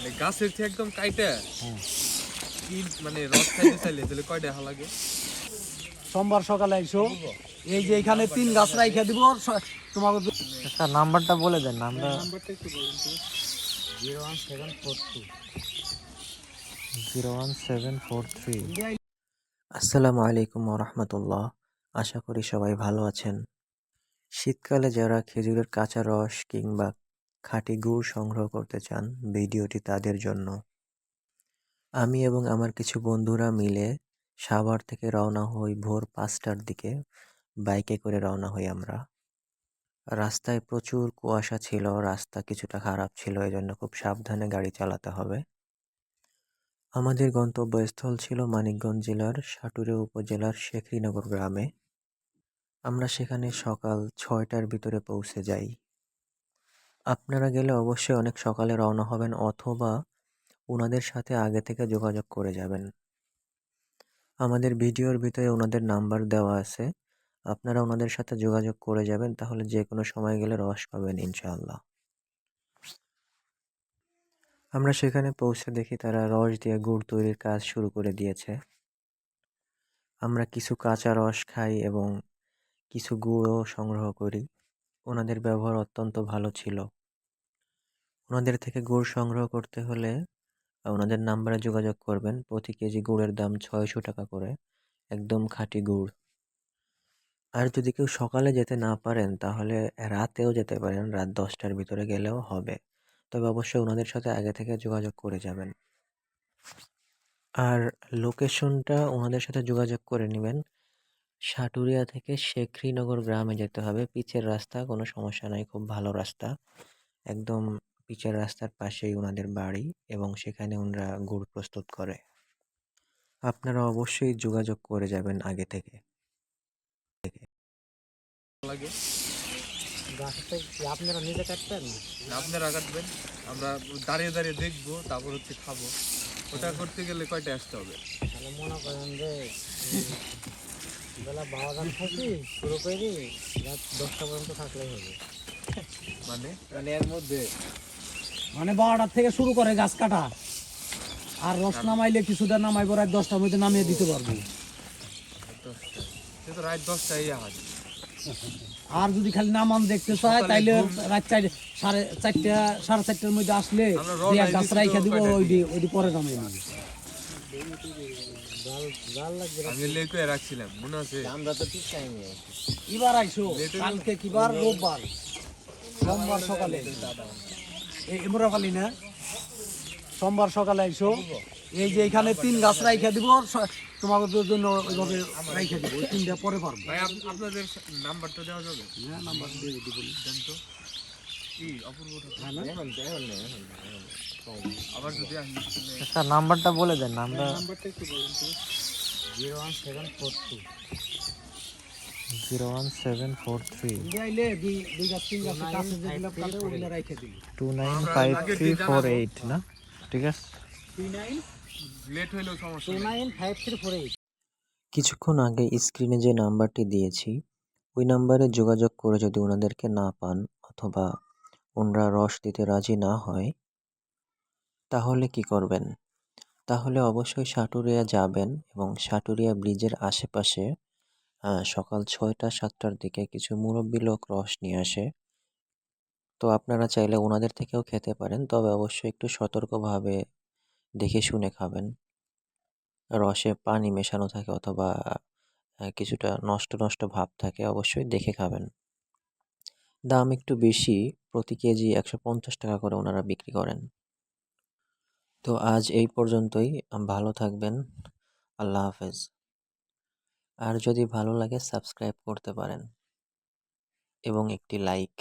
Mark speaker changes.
Speaker 1: মানে গাছের থেকে একদম কাইটা
Speaker 2: হ্যাঁ।
Speaker 1: কি মানে রস খাইতে চাইলে তাহলে কয় টাকা লাগে?
Speaker 2: সোমবার সকালে আইসো, এই যে এখানে 3 গাছ রাইখা দিব তোমাকে।
Speaker 3: স্যার নাম্বারটা বলে দেন।
Speaker 1: নাম্বারটা একটু বলুন তো।
Speaker 2: 01743।
Speaker 3: 01743। আসসালামু আলাইকুম রহমতুল্লাহ। আশা করি সবাই ভালো আছেন। শীতকালে যারা খেজুরের কাঁচা রস কিংবা খাঁটি গুড় সংগ্রহ করতে চান, ভিডিওটি তাদের জন্য। আমি এবং আমার কিছু বন্ধুরা মিলে সাভার থেকে রওনা হই ভোর 5টার দিকে। বাইকে করে রওনা হই আমরা। রাস্তায় প্রচুর কুয়াশা ছিল, রাস্তা কিছুটা খারাপ ছিল, এজন্য খুব সাবধানে গাড়ি চালাতে হবে। আমাদের গন্তব্যস্থল ছিল মানিকগঞ্জ জেলার সাটুরে উপজেলার শেখরীনগর গ্রামে। আমরা সেখানে সকাল 6টার ভিতরে পৌঁছে যাই। আপনারা গেলে অবশ্যই অনেক সকালে রওনা হবেন অথবা ওনাদের সাথে আগে থেকে যোগাযোগ করে যাবেন। আমাদের ভিডিওর ভিতরে ওনাদের নাম্বার দেওয়া আছে, আপনারা ওনাদের সাথে যোগাযোগ করে যাবেন, তাহলে যে কোনো সময় গেলে রস পাবেন ইনশাআল্লাহ। আমরা সেখানে পৌঁছে দেখি তারা রস দিয়ে গুড় তৈরির কাজ শুরু করে দিয়েছে। আমরা কিছু কাঁচা রস খাই এবং কিছু গুঁড়ো সংগ্রহ করি। ওনাদের ব্যবহার অত্যন্ত ভালো ছিল। ওনাদের থেকে গুড় সংগ্রহ করতে হলে ওনাদের নাম্বারে যোগাযোগ করবেন। প্রতি কেজি গুড়ের দাম 600 টাকা করে, একদম খাঁটি গুড়। আর যদি কেউ সকালে যেতে না পারেন তাহলে রাতেও যেতে পারেন, রাত 10টার ভিতরে গেলেও হবে, তবে অবশ্যই ওনাদের সাথে আগে থেকে যোগাযোগ করে যাবেন। আর লোকেশনটা ওনাদের সাথে যোগাযোগ করে নেবেন। সাটুরিয়া থেকে শেখরীনগর গ্রামে যেতে হবে। পিচের রাস্তা, কোনো সমস্যা নাই, খুব ভালো রাস্তা। একদম পিচের রাস্তার পাশেই ওনাদের বাড়ি এবং সেখানে ওনারা গুড় প্রস্তুত করে। আপনারা অবশ্যই যোগাযোগ করে যাবেন আগে থেকে।
Speaker 1: লাগে
Speaker 2: গাছটা কি আপনারা নিজে কাটতেন?
Speaker 1: না, আপনারা কাটবেন, আমরা দাঁড়িয়ে দাঁড়িয়ে দেখবো, তারপর হচ্ছে খাবো। ওটা করতে গেলে কয়টা আসতে হবে?
Speaker 2: তাহলে মনে করেন যে বেলা 12টা থাকি শুরু করি, রাত 10টা পর্যন্ত থাকলেই হবে।
Speaker 1: মানে মানে এর মধ্যে
Speaker 2: মানে 12টা থেকে শুরু করে গাছ কাটা, আর রস নামাইলে কিছুটা নামাইবো, রাত 10টার মধ্যে নামিয়ে দিতে পারবো।
Speaker 1: 10টা, সে তো রাত 10টায় আজ।
Speaker 2: আর যদি খালি নামান দেখতে চায়
Speaker 1: সকালে
Speaker 2: তাইলে
Speaker 1: ঘুম।
Speaker 2: রাত 4:30 4:30টার মধ্যে আসলে
Speaker 1: আমরা
Speaker 2: দুই এক
Speaker 1: রওনা
Speaker 2: গাছ
Speaker 1: দিছি তো
Speaker 2: রাইখা দিব,
Speaker 1: কয়টার দিকে?
Speaker 2: ওইটি পরে নামিয়ে নিবি।
Speaker 1: আমি লেখে রাখছিলাম, মনে আছে?
Speaker 4: আমরা তো ঠিক টাইমে
Speaker 2: এবার আইসো, কালকে কিবার? রোববার। সোমবার সকালে এমরা ফালি না, সোমবার সকালে আইসো, এই যে এখানে 3 গাছ রাইখা দিব তোমাদের জন্য, ওইভাবে রাইখা দিব, ওই 3টা পরে পারবো।
Speaker 1: ভাই আপনাদের নাম্বারটা দেওয়া যাবে?
Speaker 2: হ্যাঁ, নাম্বার দিয়ে দিব।
Speaker 1: দেন তো। কি অপূর্ব ঠাকুর।
Speaker 2: হ্যাঁ না,
Speaker 4: এখন
Speaker 1: আবার যদি আসি তাহলে
Speaker 3: স্যার নাম্বারটা বলে দেন।
Speaker 1: নাম্বারটা একটু বলুন তো।
Speaker 2: 01743।
Speaker 3: 01743
Speaker 2: আইলে দুই গাছ 3 গাছের কাছে যেগুলো কাটে ওগুলো রাইখা দিবি।
Speaker 3: 295348 না? ঠিক আছে।
Speaker 2: 29
Speaker 1: লেট হইলেও সমস্যা নেই।
Speaker 2: 295348।
Speaker 3: কিছুক্ষণ আগে স্ক্রিনে যে নাম্বারটি দিয়েছি, ওই নাম্বারে যোগাযোগ করে যদি ওনাদেরকে না পান অথবা ওনারা রস দিতে রাজি না হয়, তাহলে কি করবেন? তাহলে অবশ্যই সাটুরিয়া যাবেন এবং সাটুরিয়া ব্রিজের আশেপাশে সকাল 6টা 7টার দিকে কিছু মুরব্বী লোক রস নিয়ে আসে। তো আপনারা চাইলে ওনাদের থেকেও খেতে পারেন, তবে অবশ্যই একটু সতর্কভাবে দেখে শুনে খাবেন। রসে পানি মেশানো থাকে অথবা কিছুটা নষ্ট নষ্ট ভাব থাকে, অবশ্যই দেখে খাবেন। দাম একটু বেশি, প্রতি কেজি 150 টাকা করে ওনারা বিক্রি করেন। তো আজ এই পর্যন্তই। ভালো থাকবেন। আল্লাহ হাফেজ। আর যদি ভালো লাগে সাবস্ক্রাইব করতে পারেন এবং একটি লাইক